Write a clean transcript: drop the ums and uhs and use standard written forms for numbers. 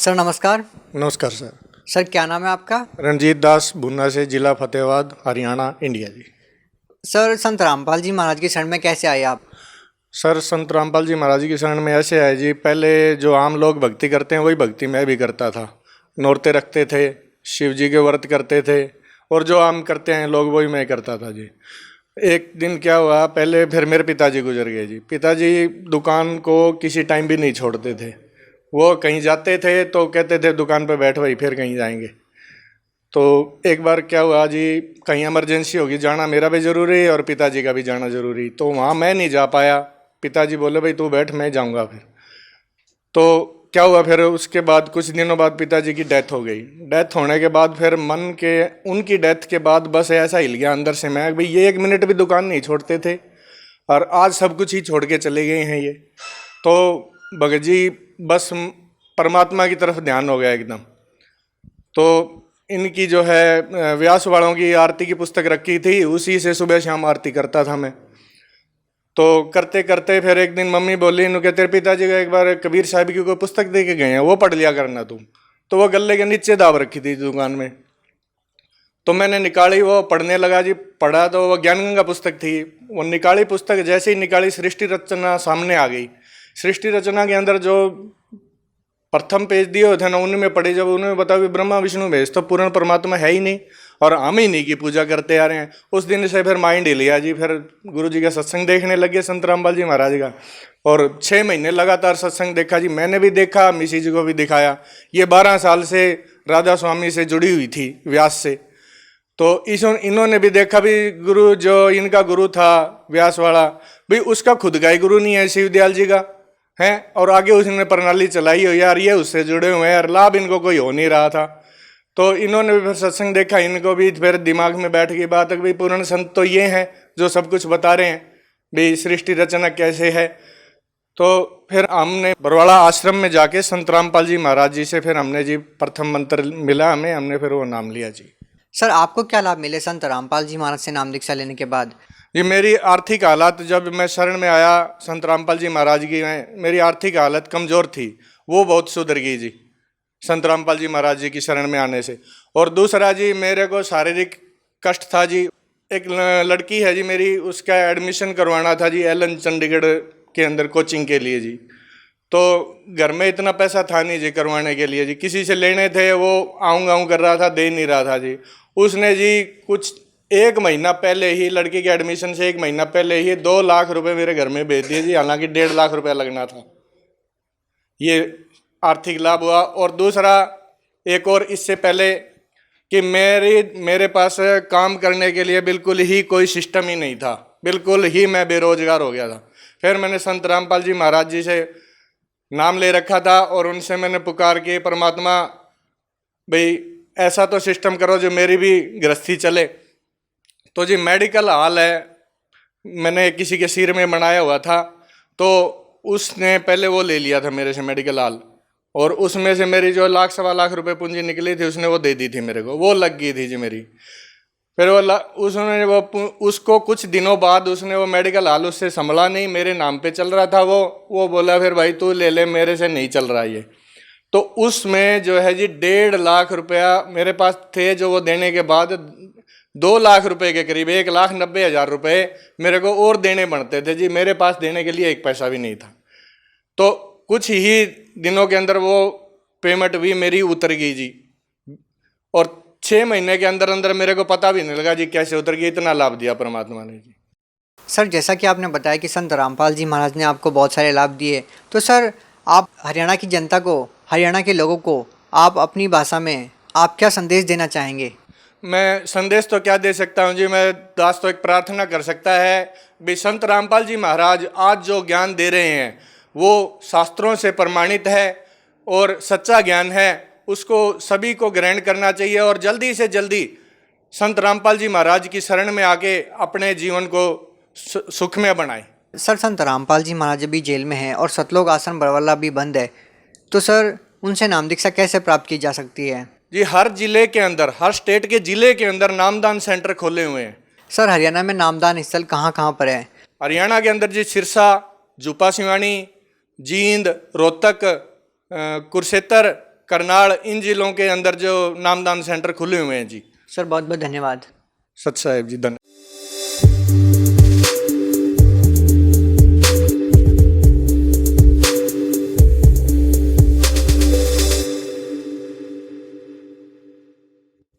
Sir नमस्कार। नमस्कार sir. Sir क्या नाम है आपका? रंजीत दास, भुन्ना से, जिला फतेहाबाद, हरियाणा, इंडिया जी। सर संत रामपाल जी महाराज की शरण में कैसे आए आप? सर संत रामपाल जी महाराज की शरण में ऐसे आए जी, पहले जो आम लोग भक्ति करते हैं वही भक्ति मैं भी करता था। नौरते रखते थे, शिव जी के व्रत करते थे और जो आम करते हैं लोग वही मैं करता था जी। एक दिन क्या हुआ, पहले फिर मेरे पिताजी गुजर गए जी। पिताजी दुकान को किसी टाइम भी नहीं छोड़ते थे। वो कहीं जाते थे तो कहते थे दुकान पे बैठ भाई, फिर कहीं जाएंगे। तो एक बार क्या हुआ जी, कहीं इमरजेंसी होगी, जाना मेरा भी ज़रूरी है और पिताजी का भी जाना ज़रूरी, तो वहाँ मैं नहीं जा पाया। पिताजी बोले भाई तू बैठ, मैं जाऊँगा। फिर तो क्या हुआ, फिर उसके बाद कुछ दिनों बाद पिताजी की डेथ हो गई। डेथ होने के बाद फिर मन के, उनकी डेथ के बाद बस ऐसा हिल गया अंदर से मैं, भाई ये एक मिनट भी दुकान नहीं छोड़ते थे और आज सब कुछ ही छोड़ के चले गए हैं ये। तो भगत जी बस परमात्मा की तरफ ध्यान हो गया एकदम। तो इनकी जो है व्यास वालों की आरती की पुस्तक रखी थी, उसी से सुबह शाम आरती करता था मैं। तो करते करते फिर एक दिन मम्मी बोली, इन्हों के तेरे पिताजी का एक बार कबीर साहब की कोई पुस्तक दे के गए हैं, वो पढ़ लिया करना तुम। तो वो गले के नीचे दाब रखी थी दुकान में, तो मैंने निकाली, वो पढ़ने लगा जी। पढ़ा तो वो ज्ञान गंगा पुस्तक थी। वो निकाली पुस्तक, जैसे ही निकाली सृष्टि रचना सामने आ गई। सृष्टि रचना के अंदर जो प्रथम पेज दिए हुए थे ना, उनमें पढ़े, जब उन्होंने बताया कि ब्रह्मा विष्णु महेश तो पूर्ण परमात्मा है ही नहीं और हम ही नहीं की पूजा करते आ रहे हैं। उस दिन से फिर माइंड हिल गया जी। फिर गुरु जी का सत्संग देखने लगे संत रामपाल जी महाराज का, और 6 महीने लगातार सत्संग देखा जी। मैंने भी देखा, मिसी जी को भी दिखाया। ये 12 साल से राधा स्वामी से जुड़ी हुई थी, व्यास से। तो इन्होंने भी देखा भी, गुरु जो इनका गुरु था व्यास वाला, भाई उसका खुद का ही गुरु नहीं है, शिवदयाल जी का है, और आगे उसने प्रणाली चलाई हो यार, ये उससे जुड़े हुए हैं यार, लाभ इनको कोई हो नहीं रहा था। तो इन्होंने भी फिर सत्संग देखा, इनको भी फिर दिमाग में बैठ गई बात, भाई पूर्ण संत तो ये हैं जो सब कुछ बता रहे हैं, भाई सृष्टि रचना कैसे है। तो फिर हमने बरवाड़ा आश्रम में जाके संत रामपाल जी महाराज जी से फिर हमने जी प्रथम मंत्र मिला हमें, हमने फिर वो नाम लिया जी। सर आपको क्या लाभ मिले संत रामपाल जी महाराज से नाम दीक्षा लेने के बाद? जी मेरी आर्थिक हालत, जब मैं शरण में आया संत रामपाल जी महाराज की में, मेरी आर्थिक हालत कमज़ोर थी, वो बहुत सुधर गई जी संत रामपाल जी महाराज जी की शरण में आने से। और दूसरा जी, मेरे को शारीरिक कष्ट था जी। एक लड़की है जी मेरी, उसका एडमिशन करवाना था जी एलन चंडीगढ़ के अंदर कोचिंग के लिए जी। तो घर में इतना पैसा था नहीं जी करवाने के लिए जी, किसी से लेने थे, वो आऊँ कर रहा था, दे नहीं रहा था जी। उसने जी कुछ 1 महीना पहले ही, लड़की के एडमिशन से 1 महीना पहले ही 2 लाख रुपए मेरे घर में भेज दिए जी, हालांकि 1.5 लाख रुपया लगना था। ये आर्थिक लाभ हुआ। और दूसरा एक और इससे पहले कि मेरे पास काम करने के लिए बिल्कुल ही कोई सिस्टम ही नहीं था, बिल्कुल ही मैं बेरोजगार हो गया था। फिर मैंने संत रामपाल जी महाराज जी से नाम ले रखा था और उनसे मैंने पुकार के, परमात्मा भाई ऐसा तो सिस्टम करो जो मेरी भी गृहस्थी चले। तो जी मेडिकल हॉल है, मैंने किसी के सिर में बनाया हुआ था, तो उसने पहले वो ले लिया था मेरे से मेडिकल हॉल, और उसमें से मेरी जो 1 सवा लाख रुपए पूंजी निकली थी उसने वो दे दी थी मेरे को, वो लग गई थी जी मेरी। फिर उसको कुछ दिनों बाद उसने वो मेडिकल हॉल उससे संभला नहीं, मेरे नाम पे चल रहा था वो बोला फिर भाई तू ले ले, मेरे से नहीं चल रहा ये। तो उसमें जो है जी 1.5 लाख रुपया मेरे पास थे, जो वो देने के बाद 2 लाख रुपए के करीब, 1,90,000 रुपए मेरे को और देने बनते थे जी। मेरे पास देने के लिए 1 पैसा भी नहीं था। तो कुछ ही दिनों के अंदर वो पेमेंट भी मेरी उतर गई जी, और 6 महीने के अंदर अंदर मेरे को पता भी नहीं लगा जी कैसे उतर गई, इतना लाभ दिया परमात्मा ने जी। सर जैसा कि आपने बताया कि संत रामपाल जी महाराज ने आपको बहुत सारे लाभ दिए, तो सर आप हरियाणा की जनता को, हरियाणा के लोगों को आप अपनी भाषा में आप क्या संदेश देना चाहेंगे? मैं संदेश तो क्या दे सकता हूँ जी, मैं दास तो एक प्रार्थना कर सकता है भी संत रामपाल जी महाराज आज जो ज्ञान दे रहे हैं वो शास्त्रों से प्रमाणित है और सच्चा ज्ञान है, उसको सभी को ग्रहण करना चाहिए और जल्दी से जल्दी संत रामपाल जी महाराज की शरण में आके अपने जीवन को सुखमय बनाए। सर संत रामपाल जी महाराज अभी जेल में हैं और सतलोक आश्रम बरवाला भी बंद है, तो सर उनसे नाम दीक्षा कैसे प्राप्त की जा सकती है? जी हर जिले के अंदर, हर स्टेट के जिले के अंदर नामदान सेंटर खोले हुए हैं। सर हरियाणा में नामदान स्थल कहाँ कहाँ पर है? हरियाणा के अंदर जी सिरसा, जुपा सिवानी, जींद, रोहतक, कुरुक्षेत्र, करनाल, इन जिलों के अंदर जो नामदान सेंटर खुले हुए हैं जी। सर बहुत बहुत धन्यवाद। सत साहेब जी, धन्यवाद।